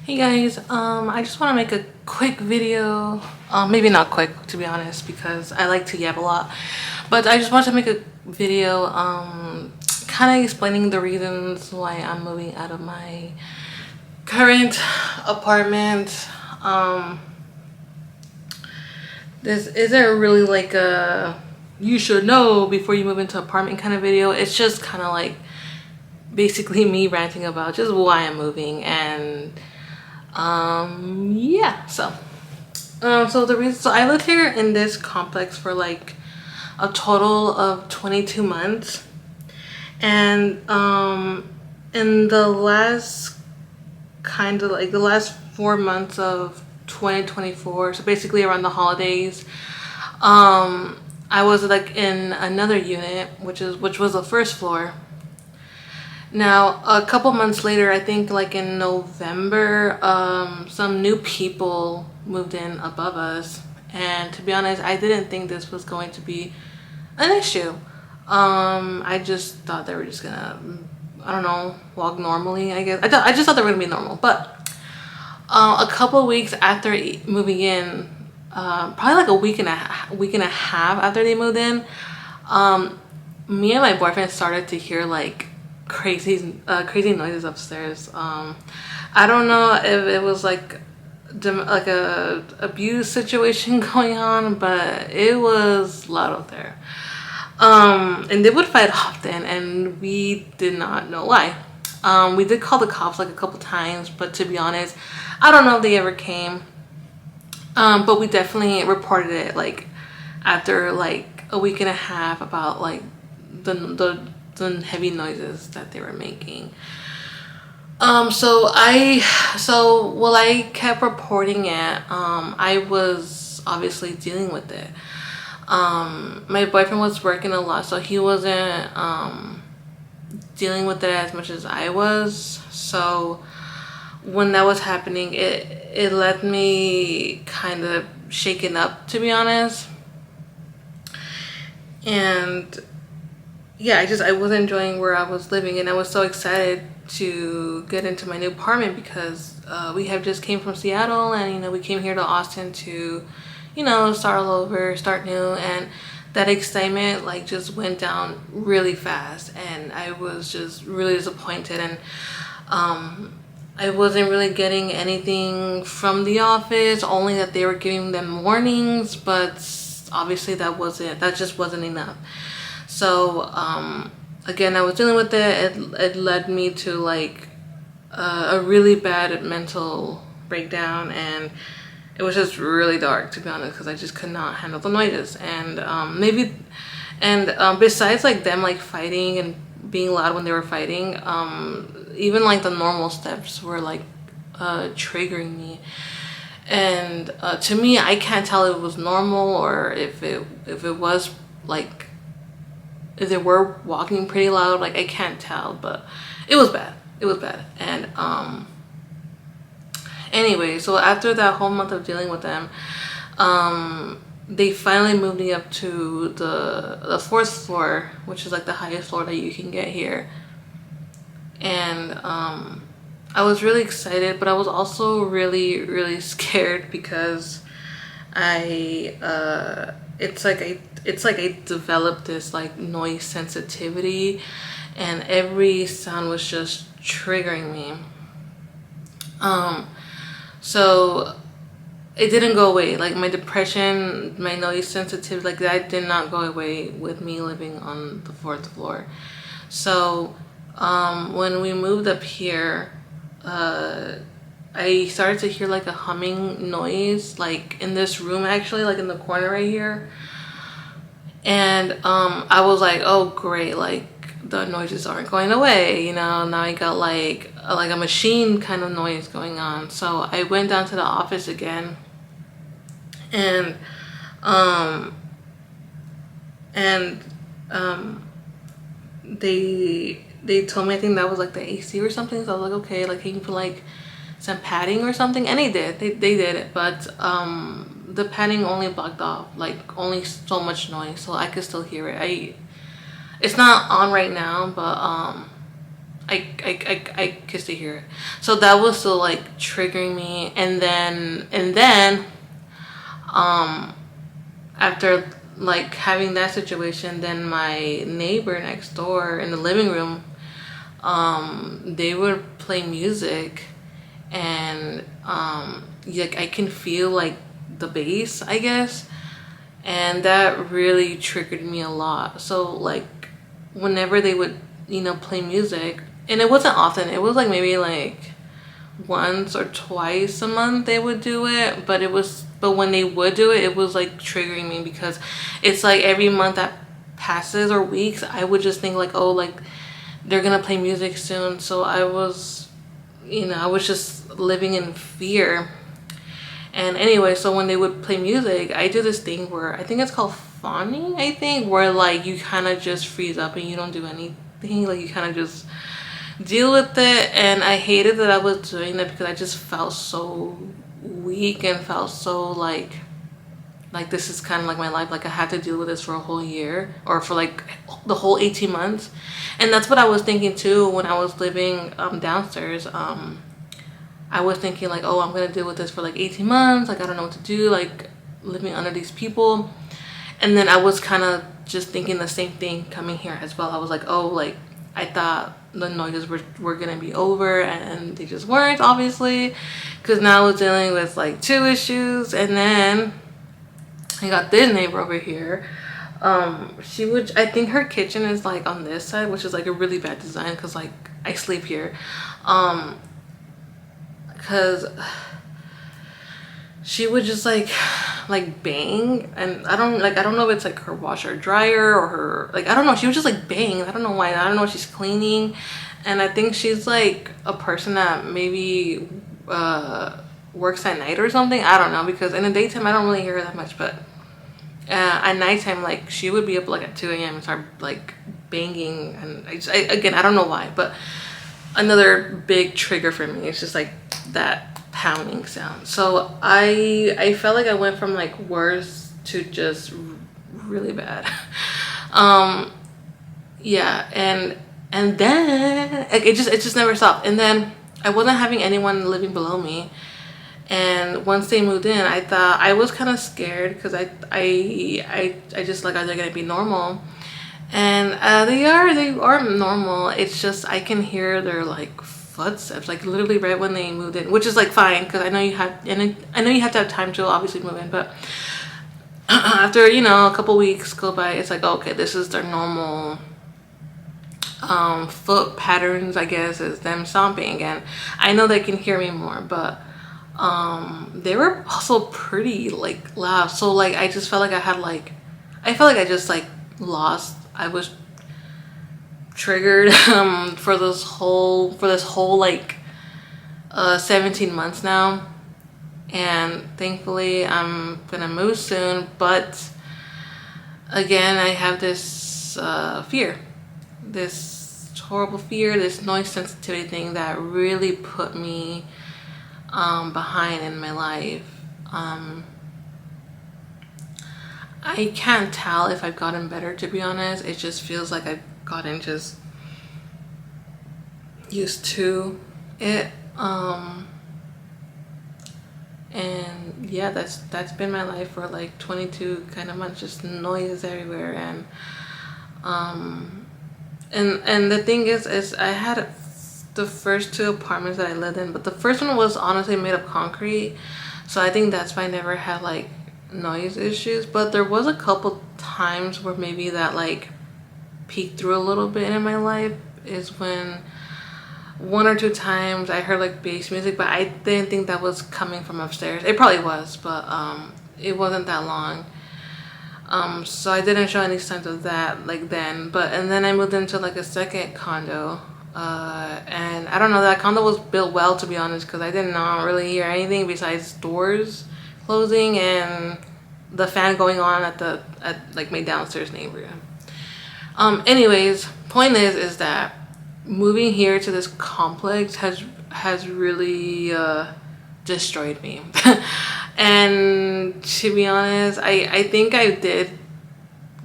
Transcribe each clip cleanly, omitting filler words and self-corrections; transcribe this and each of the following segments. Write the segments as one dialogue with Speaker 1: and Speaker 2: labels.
Speaker 1: Hey guys, I just want to make a quick video. Maybe not quick, to be honest, because I like to yap a lot. But I just want to make a video, kind of explaining the reasons why I'm moving out of my current apartment. This isn't really like a you should know before you move into apartment kind of video. It's just kind of like basically me ranting about just why I'm moving and yeah. So the reason, so I lived here in this complex for like a total of 22 months, and in the last kind of like the last 4 months of 2024, so basically around the holidays, I was like in another unit, which was the first floor. Now, a couple months later, I think like in November, some new people moved in above us. And to be honest, I didn't think this was going to be an issue. I just thought they were just gonna, I don't know, walk normally, I guess. I just thought they were gonna be normal. But a couple weeks after moving in, probably like week and a half after they moved in, me and my boyfriend started to hear like crazy noises upstairs. I don't know if it was like a abuse situation going on, but it was loud out there. And they would fight often, and we did not know why. We did call the cops like a couple times, but to be honest, I don't know if they ever came. But we definitely reported it like after like a week and a half about like the heavy noises that they were making. So while I kept reporting it, I was obviously dealing with it. My boyfriend was working a lot, so he wasn't dealing with it as much as I was. So when that was happening, it left me kind of shaken up, to be honest. And yeah, I wasn't enjoying where I was living, and I was so excited to get into my new apartment because we have just came from Seattle, and we came here to Austin to start all over, start new. And that excitement like just went down really fast, and I was just really disappointed. And I wasn't really getting anything from the office, only that they were giving them warnings, but obviously that just wasn't enough. So again, I was dealing with it. It led me to like a really bad mental breakdown, and it was just really dark, to be honest, because I just could not handle the noises. And besides like them like fighting and being loud when they were fighting, even like the normal steps were like triggering me. And to me, I can't tell if it was normal or if it was like if they were walking pretty loud. Like I can't tell, but it was bad. It was bad. And anyway, so after that whole month of dealing with them, they finally moved me up to the fourth floor, which is like the highest floor that you can get here. And I was really excited, but I was also really scared because it's like I developed this like noise sensitivity, and every sound was just triggering me. So it didn't go away. Like my depression, my noise sensitivity, like that did not go away with me living on the fourth floor. So when we moved up here, I started to hear like a humming noise, like in this room, actually, like in the corner right here. And I was like, oh great, like the noises aren't going away, now I got like a machine kind of noise going on. So I went down to the office again, and and they told me, I think that was like the AC or something. So I was like, okay, like can you put like some padding or something? And they did it, but the padding only blocked off like only so much noise, so I could still hear it. It's not on right now, but I kissed to hear it. So that was still like triggering me. And then after like having that situation, then my neighbor next door in the living room, they would play music, and like I can feel like the bass, I guess, and that really triggered me a lot. So like whenever they would, play music, and it wasn't often, it was like maybe like once or twice a month they would do it, but when they would do it, it was like triggering me, because it's like every month that passes or weeks, I would just think like, oh, like they're gonna play music soon. So I was just living in fear. And anyway, so when they would play music, I do this thing where I think it's called fawning, I think, where like you kind of just freeze up and you don't do anything. Like you kind of just deal with it. And I hated that I was doing that, because I just felt so weak and felt so like this is kind of like my life. Like I had to deal with this for a whole year, or for like the whole 18 months. And that's what I was thinking too when I was living downstairs. I was thinking like, oh, I'm gonna deal with this for like 18 months. Like I don't know what to do, like living under these people. And then I was kind of just thinking the same thing coming here as well. I was like, oh, like I thought the noises were gonna be over, and they just weren't, obviously, because now I was dealing with like two issues. And then I got this neighbor over here. I think her kitchen is like on this side, which is like a really bad design, because like I sleep here. Because she would just like bang, and I don't know if it's like her washer dryer or her, like I don't know, she was just like bang. I don't know why. I don't know if she's cleaning. And I think she's like a person that maybe works at night or something. I don't know, because in the daytime I don't really hear her that much, but at nighttime, like she would be up like at 2 a.m. and start like banging. And again, I don't know why, but another big trigger for me, it's just like that pounding sound. So I felt like I went from like worse to just really bad. Yeah, and then like, it just never stopped. And then I wasn't having anyone living below me, and once they moved in, I thought, I was kind of scared, because I just like, are they gonna be normal? And they are normal. It's just I can hear their like footsteps, like literally right when they moved in, which is like fine, because I know you have to have time to obviously move in. But after a couple weeks go by, it's like, okay, this is their normal foot patterns, I guess, is them stomping again. I know they can hear me more, but they were also pretty like loud. So like I just felt like I felt like I just like lost. I was triggered for this whole like 17 months now. And thankfully I'm gonna move soon, but again I have this fear, this horrible fear, this noise sensitivity thing that really put me behind in my life. I can't tell if I've gotten better, to be honest. It just feels like I've gotten just used to it. And yeah, that's been my life for like 22 kind of months, just noise everywhere. And the thing is I had the first two apartments that I lived in, but the first one was honestly made of concrete, so I think that's why I never had like noise issues. But there was a couple times where maybe that like peeked through a little bit in my life, is when one or two times I heard like bass music, but I didn't think that was coming from upstairs. It probably was, but it wasn't that long. So I didn't show any signs of that like then. And then I moved into like a second condo, and I don't know, that condo was built well, to be honest, because I did not really hear anything besides doors closing and the fan going on at like my downstairs neighbor. Anyways, point is that moving here to this complex has really destroyed me. And to be honest, I think I did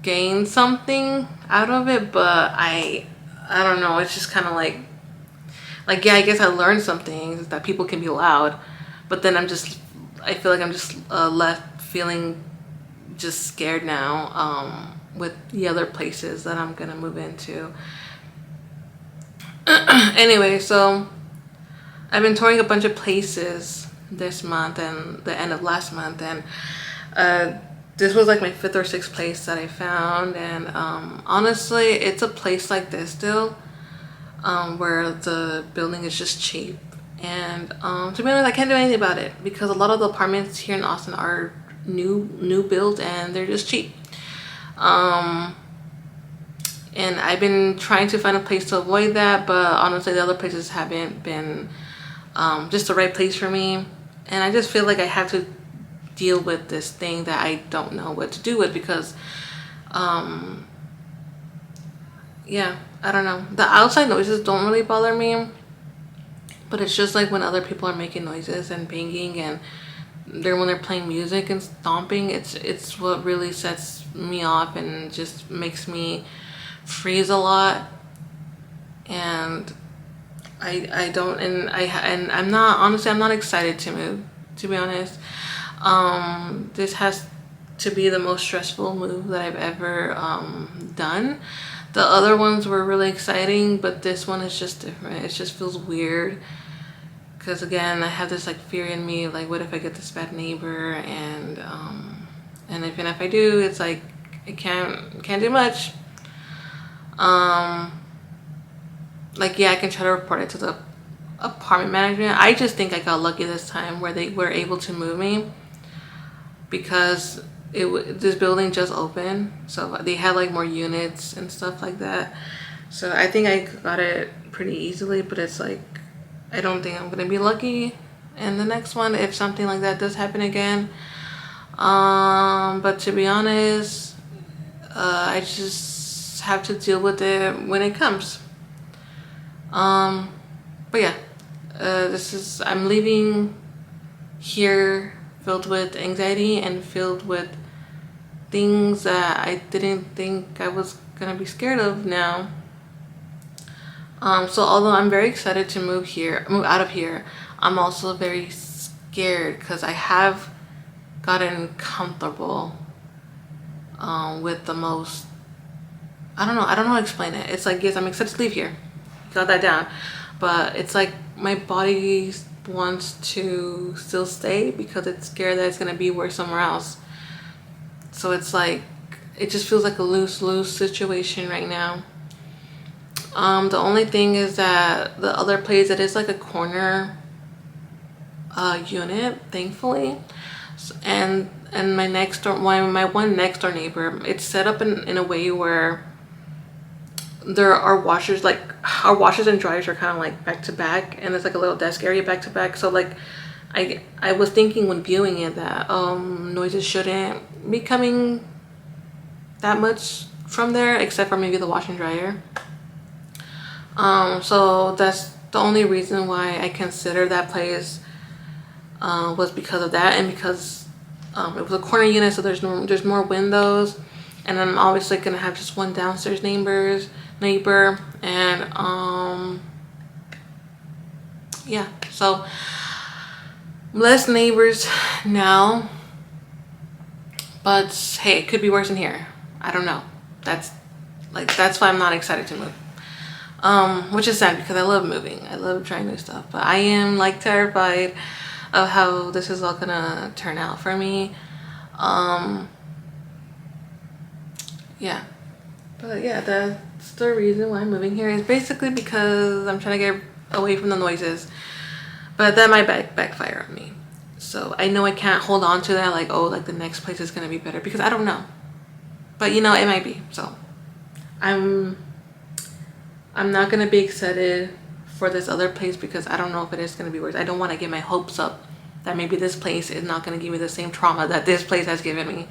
Speaker 1: gain something out of it, but I don't know, it's just kind of like Like, yeah, I guess I learned some things that people can be loud, but then I feel like I'm just left feeling just scared now with the other places that I'm gonna move into. Anyway, so I've been touring a bunch of places this month and the end of last month, and this was like my 5th or 6th place that I found. And honestly, it's a place like this still, where the building is just cheap. And to be honest, I can't do anything about it because a lot of the apartments here in Austin are new build and they're just cheap. And I've been trying to find a place to avoid that, but honestly the other places haven't been just the right place for me. And I just feel like I have to deal with this thing that I don't know what to do with because yeah, I don't know. The outside noises don't really bother me, but it's just like when other people are making noises and banging and when they're playing music and stomping, it's what really sets me off and just makes me freeze a lot. And I'm not excited to move, to be honest. This has to be the most stressful move that I've ever done. The other ones were really exciting, but this one is just different. It just feels weird because again, I have this like fear in me, like what if I get this bad neighbor, and even if I do, it's like I can't do much. Like, yeah, I can try to report it to the apartment management. I just think I got lucky this time where they were able to move me because this building just opened, so they had like more units and stuff like that. So I think I got it pretty easily, but it's like I don't think I'm gonna be lucky in the next one if something like that does happen again. But to be honest, I just have to deal with it when it comes. But yeah, I'm leaving here filled with anxiety and filled with things that I didn't think I was gonna be scared of now. So although I'm very excited to move out of here, I'm also very scared because I have gotten comfortable with the most, I don't know how to explain it. It's like, yes, I'm excited to leave here, got that down, but it's like my body wants to still stay because it's scared that it's gonna be worse somewhere else. So it's like it just feels like a lose-lose situation right now. The only thing is that the other place, it is like a corner unit, thankfully. And my one next door neighbor, it's set up in a way where there are washers, like our washers and dryers are kind of like back to back, and there's like a little desk area back to back. So like I was thinking when viewing it that noises shouldn't be coming that much from there, except for maybe the wash and dryer. So that's the only reason why I consider that place was because of that, and because it was a corner unit, so there's more windows, and I'm obviously gonna have just one downstairs neighbor, and yeah, so less neighbors now, but hey, it could be worse in here. I don't know. That's why I'm not excited to move. Which is sad because I love moving. I love trying new stuff, but I am like terrified of how this is all gonna turn out for me. Yeah, but yeah, that's the reason why I'm moving here, is basically because I'm trying to get away from the noises, but that might backfire on me. So I know I can't hold on to that, like, oh, like the next place is gonna be better, because I don't know, but you know, it might be. So I'm not gonna be excited for this other place because I don't know if it is gonna be worse. I don't want to get my hopes up that maybe this place is not gonna give me the same trauma that this place has given me.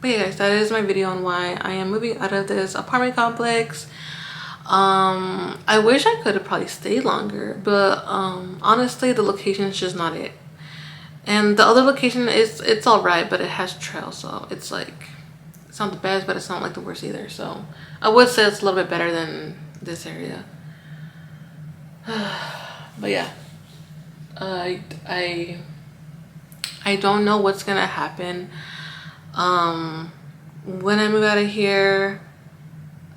Speaker 1: But yeah, guys, that is my video on why I am moving out of this apartment complex. I wish I could have probably stayed longer, but honestly, the location is just not it. And the other location it's all right, but it has trails, so it's like, it's not the best, but it's not like the worst either. So I would say it's a little bit better than this area. But yeah, I I I don't know what's gonna happen. When I move out of here,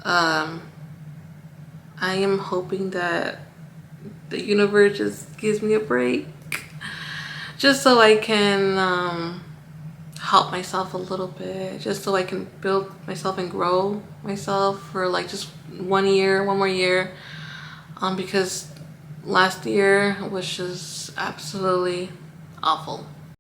Speaker 1: um, I am hoping that the universe just gives me a break, just so I can help myself a little bit, just so I can build myself and grow myself for like just 1 year, one more year. Because last year was just absolutely awful.